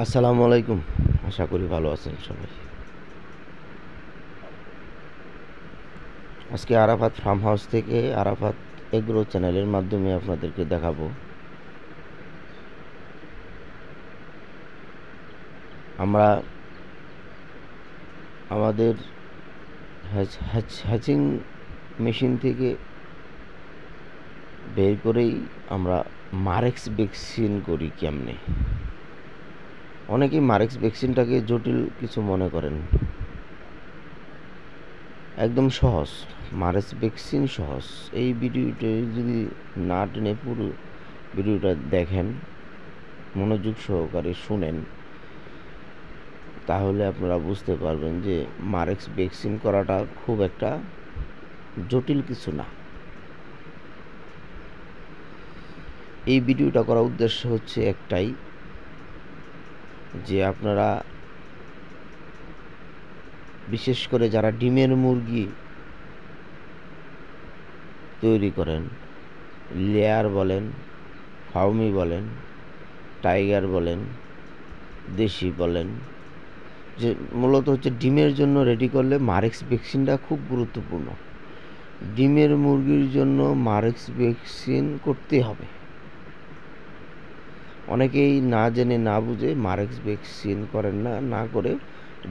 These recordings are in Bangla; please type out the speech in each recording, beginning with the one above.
আসসালামু আলাইকুম। আশা করি ভালো আছেন সবাই। আজকে আরাফাত ফার্ম হাউস থেকে আরাফাত এগ্রো চ্যানেলের মাধ্যমে আপনাদেরকে দেখাবো আমরা আমাদের হ্যাচিং মেশিন থেকে বের করেই আমরা মারেক্স ভ্যাকসিন করি কেমনে। অনেকেই মারেক্স ভ্যাকসিনটাকে জটিল কিছু মনে করেন। একদম সহজ, মারেক্স ভ্যাকসিন সহজ। এই ভিডিওটা যদি না টেনে পুরো ভিডিওটা দেখেন, মনোযোগ সহকারে শুনেন, তাহলে আপনারা বুঝতে পারবেন যে মারেক্স ভ্যাকসিন করাটা খুব একটা জটিল কিছু না। এই ভিডিওটা করার উদ্দেশ্য হচ্ছে একটাই, যে আপনারা বিশেষ করে যারা ডিমের মুরগি তৈরি করেন, লেয়ার বলেন, ফাউমি বলেন, টাইগার বলেন, দেশি বলেন, যে মূলত হচ্ছে ডিমের জন্য রেডি করলে মারেক্স ভ্যাকসিনটা খুব গুরুত্বপূর্ণ। ডিমের মুরগির জন্য মারেক্স ভ্যাকসিন করতে হবে। অনেকেই না জেনে না বুঝে মারেক্স ভ্যাকসিন করেন না, না করে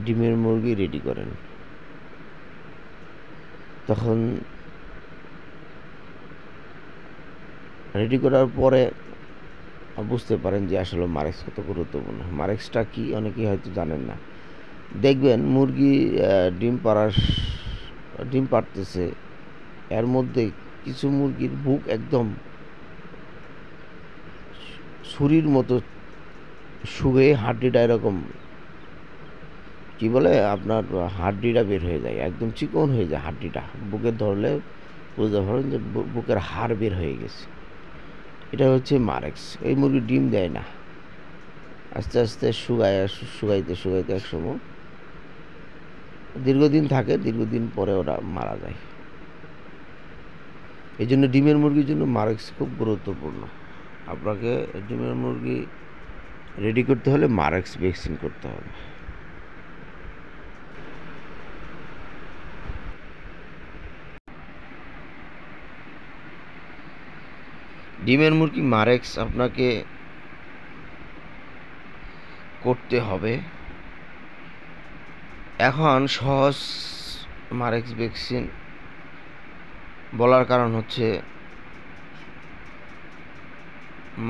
ডিমের মুরগি রেডি করেন। তখন রেডি করার পরে বুঝতে পারেন যে আসলে মারেক্স কত গুরুত্বপূর্ণ। মারেক্সটা কি অনেকেই হয়তো জানেন না। দেখবেন মুরগি ডিম পাড়তেছে, এর মধ্যে কিছু মুরগির বুক একদম ছুরির মতো শুয়ে হাড্ডিটা এরকম কি বলে আপনার হাড্ডিটা বের হয়ে যায়, একদম চিকন হয়ে যায় হাড্ডিটা। বুকে ধরলে বুঝতে পারেন যে বুকের হাড় বের হয়ে গেছে। এটা হচ্ছে মারেক্স। এই মুরগি ডিম দেয় না, আস্তে আস্তে শুকাইতে একসময় দীর্ঘদিন থাকে, দীর্ঘদিন পরে ওরা মারা যায়। এই জন্য ডিমের মুরগির জন্য মারেক্স খুব গুরুত্বপূর্ণ। আপনাকে ডিমের মুরগি রেডি করতে হলে মারেক্স ভ্যাকসিন করতে হবে। ডিমের মুরগি মারেক্স আপনাকে করতে হবে। এখন সহজ মারেক্স ভ্যাকসিন বলার কারণ হচ্ছে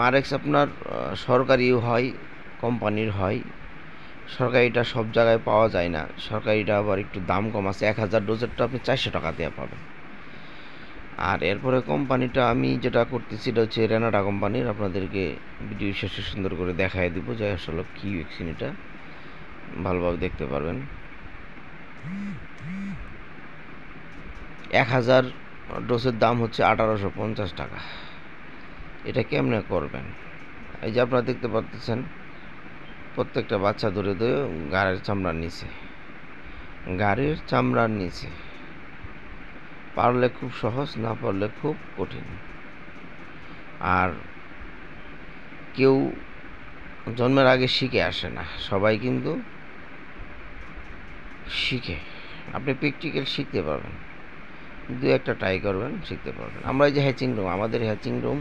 মারেক্স আপনার সরকারিও হয়, কোম্পানির হয়। সরকারিটা সব জায়গায় পাওয়া যায় না, সরকারিটা আবার একটু দাম কম আছে। 1000 ডোজেরটা আপনি 400 টাকা দিয়ে পাবেন। আর এরপরে কোম্পানিটা আমি যেটা করতেছি এটা হচ্ছে রেনাটা কোম্পানির। আপনাদেরকে ভিডিও শেষে সুন্দর করে দেখায় দিব যে আসলে কী ভ্যাকসিন, এটা ভালোভাবে দেখতে পারবেন। 1000 ডোজের দাম হচ্ছে 1850 টাকা। এটা কেমনে করবেন? এই যে আপনারা দেখতে পাচ্ছেন প্রত্যেকটা বাচ্চা ধরে ধরে গাড়ির চামড়ার নিচে। পারলে খুব সহজ, না পারলে খুব কঠিন। আর কেউ জন্মের আগে শিখে আসে না, সবাই কিন্তু শিখে। আপনি প্র্যাকটিক্যাল শিখতে পারবেন, দু একটা ট্রাই করবেন, শিখতে পারবেন। আমরা এই যে হ্যাচিং রুম,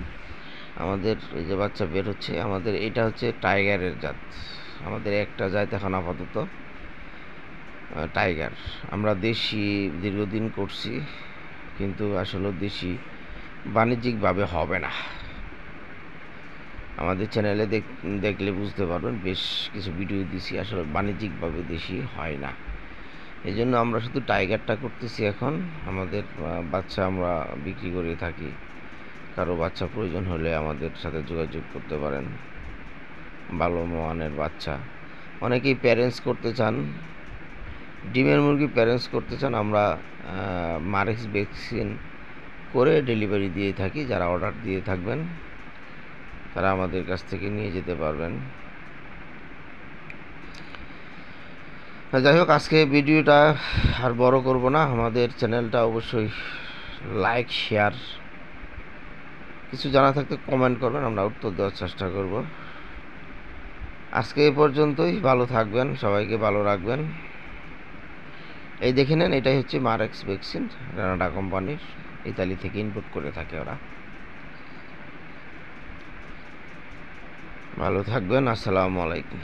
আমাদের এই যে বাচ্চা বের হচ্ছে, আমাদের এটা হচ্ছে টাইগারের জাত। আমাদের একটা জাত এখন আপাতত টাইগার। আমরা দেশি দীর্ঘদিন করছি, কিন্তু আসলে দেশি বাণিজ্যিকভাবে হবে না। আমাদের চ্যানেলে দেখলে বুঝতে পারবেন, বেশ কিছু ভিডিও দিছি, আসলে বাণিজ্যিকভাবে দেশি হয় না। এই জন্য আমরা শুধু টাইগারটা করতেছি এখন। আমাদের বাচ্চা আমরা বিক্রি করে থাকি, কারো বাচ্চা প্রয়োজন হলে আমাদের সাথে যোগাযোগ করতে পারেন। ভালো মানের বাচ্চা অনেকেই প্যারেন্টস করতে চান, ডিমের মুরগি প্যারেন্টস করতে চান, আমরা মারেক্স ভ্যাকসিন করে ডেলিভারি দিয়ে থাকি। যারা অর্ডার দিয়ে থাকবেন তারা আমাদের কাছ থেকে নিয়ে যেতে পারবেন। যাই হোক, আজকে ভিডিওটা আর বড় করব না। আমাদের চ্যানেলটা অবশ্যই লাইক, শেয়ার, কিছু জানা থাকতে কমেন্ট করবেন, আমরা উত্তর দেওয়ার চেষ্টা করব। আজকে এ পর্যন্তই। ভালো থাকবেন, সবাইকে ভালো রাখবেন। এই দেখে নেন, এটাই হচ্ছে মারেক্স ভ্যাকসিন, রানাডা কোম্পানির, ইতালি থেকে ইম্পোর্ট করে থাকে ওরা। ভালো থাকবেন, আসসালামু আলাইকুম।